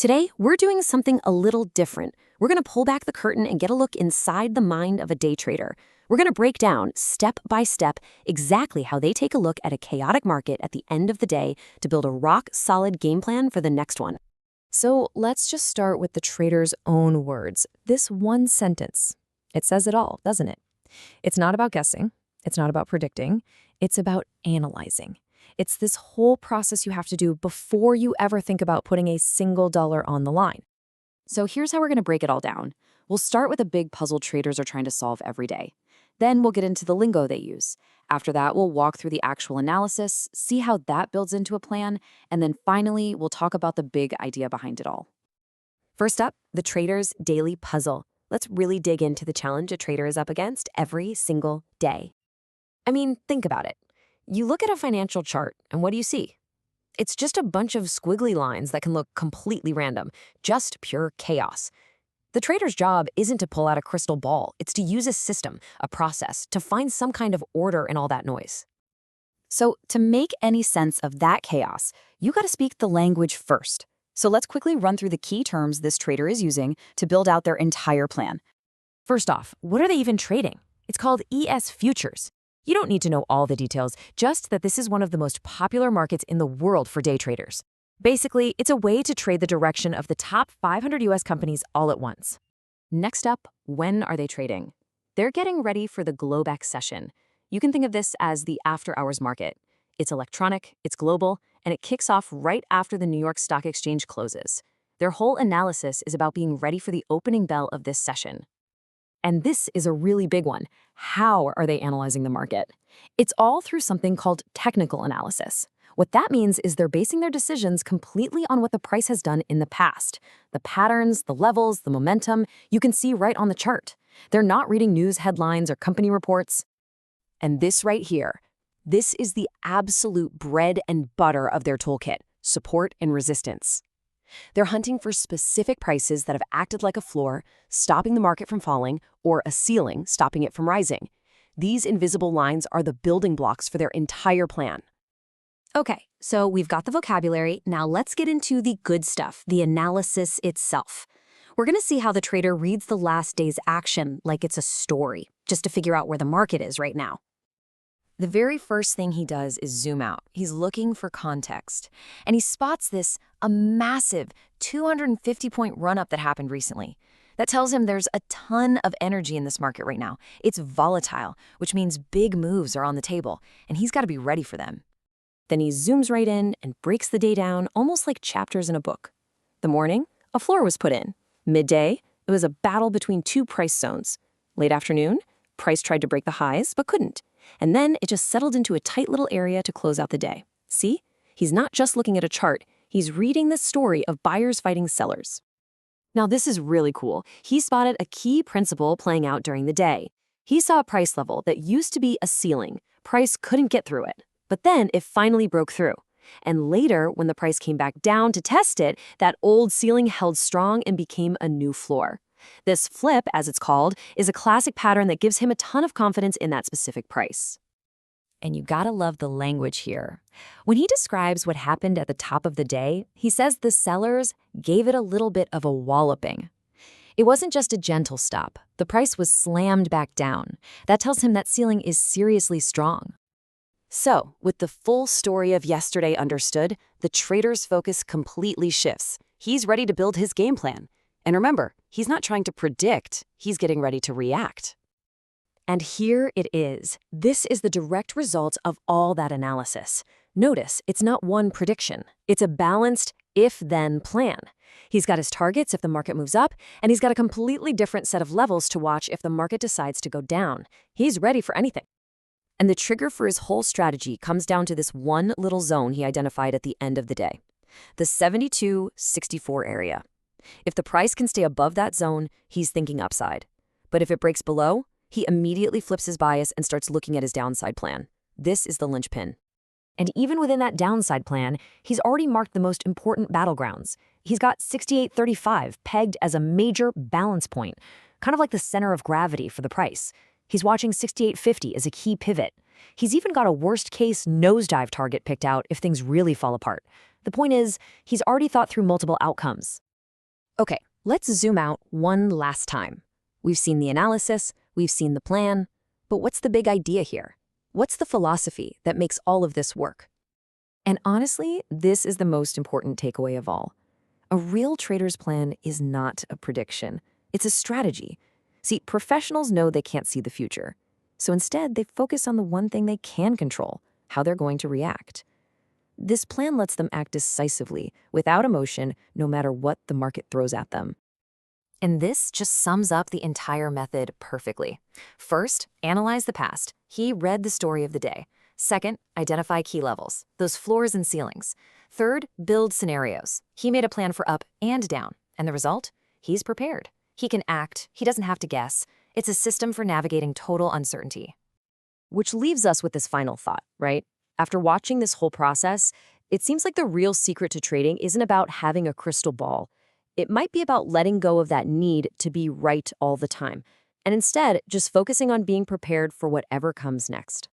Today, we're doing something a little different. We're going to pull back the curtain and get a look inside the mind of a day trader. We're going to break down, step by step, exactly how they take a look at a chaotic market at the end of the day to build a rock-solid game plan for the next one. So let's just start with the trader's own words. This one sentence, it says it all, doesn't it? It's not about guessing. It's not about predicting. It's about analyzing. It's this whole process you have to do before you ever think about putting a single dollar on the line. So here's how we're going to break it all down. We'll start with a big puzzle traders are trying to solve every day. Then we'll get into the lingo they use. After that, we'll walk through the actual analysis, see how that builds into a plan, and then finally, we'll talk about the big idea behind it all. First up, the trader's daily puzzle. Let's really dig into the challenge a trader is up against every single day. I mean, think about it. You look at a financial chart, and what do you see? It's just a bunch of squiggly lines that can look completely random, just pure chaos. The trader's job isn't to pull out a crystal ball, it's to use a system, a process, to find some kind of order in all that noise. So to make any sense of that chaos, you gotta speak the language first. So let's quickly run through the key terms this trader is using to build out their entire plan. First off, what are they even trading? It's called ES Futures. You don't need to know all the details, just that this is one of the most popular markets in the world for day traders. Basically, it's a way to trade the direction of the top 500 US companies all at once. Next up, when are they trading? They're getting ready for the Globex session. You can think of this as the after-hours market. It's electronic, it's global, and it kicks off right after the New York Stock Exchange closes. Their whole analysis is about being ready for the opening bell of this session. And this is a really big one. How are they analyzing the market? It's all through something called technical analysis. What that means is they're basing their decisions completely on what the price has done in the past. The patterns, the levels, the momentum, you can see right on the chart. They're not reading news headlines or company reports. And this right here, this is the absolute bread and butter of their toolkit, support and resistance. They're hunting for specific prices that have acted like a floor, stopping the market from falling, or a ceiling, stopping it from rising. These invisible lines are the building blocks for their entire plan. Okay, so we've got the vocabulary. Now let's get into the good stuff, the analysis itself. We're going to see how the trader reads the last day's action like it's a story, just to figure out where the market is right now. The very first thing he does is zoom out. He's looking for context. And he spots a massive 250-point run-up that happened recently. That tells him there's a ton of energy in this market right now. It's volatile, which means big moves are on the table, and he's got to be ready for them. Then he zooms right in and breaks the day down almost like chapters in a book. The morning, a floor was put in. Midday, it was a battle between two price zones. Late afternoon, price tried to break the highs but couldn't. And then it just settled into a tight little area to close out the day. See? He's not just looking at a chart, he's reading the story of buyers fighting sellers. Now this is really cool. He spotted a key principle playing out during the day. He saw a price level that used to be a ceiling. Price couldn't get through it. But then it finally broke through. And later, when the price came back down to test it, that old ceiling held strong and became a new floor. This flip, as it's called, is a classic pattern that gives him a ton of confidence in that specific price. And you gotta love the language here. When he describes what happened at the top of the day, he says the sellers gave it a little bit of a walloping. It wasn't just a gentle stop. The price was slammed back down. That tells him that ceiling is seriously strong. So, with the full story of yesterday understood, the trader's focus completely shifts. He's ready to build his game plan. And remember, he's not trying to predict, he's getting ready to react. And here it is. This is the direct result of all that analysis. Notice, it's not one prediction. It's a balanced if-then plan. He's got his targets if the market moves up, and he's got a completely different set of levels to watch if the market decides to go down. He's ready for anything. And the trigger for his whole strategy comes down to this one little zone he identified at the end of the day, the 72-64 area. If the price can stay above that zone, he's thinking upside. But if it breaks below, he immediately flips his bias and starts looking at his downside plan. This is the linchpin. And even within that downside plan, he's already marked the most important battlegrounds. He's got 68.35 pegged as a major balance point, kind of like the center of gravity for the price. He's watching 68.50 as a key pivot. He's even got a worst-case nosedive target picked out if things really fall apart. The point is, he's already thought through multiple outcomes. Okay, let's zoom out one last time. We've seen the analysis, we've seen the plan, but what's the big idea here? What's the philosophy that makes all of this work? And honestly, this is the most important takeaway of all. A real trader's plan is not a prediction. It's a strategy. See, professionals know they can't see the future. So instead, they focus on the one thing they can control, how they're going to react. This plan lets them act decisively, without emotion, no matter what the market throws at them. And this just sums up the entire method perfectly. First, analyze the past. He read the story of the day. Second, identify key levels, those floors and ceilings. Third, build scenarios. He made a plan for up and down. And the result? He's prepared. He can act. He doesn't have to guess. It's a system for navigating total uncertainty. Which leaves us with this final thought, right? After watching this whole process, it seems like the real secret to trading isn't about having a crystal ball. It might be about letting go of that need to be right all the time, and instead just focusing on being prepared for whatever comes next.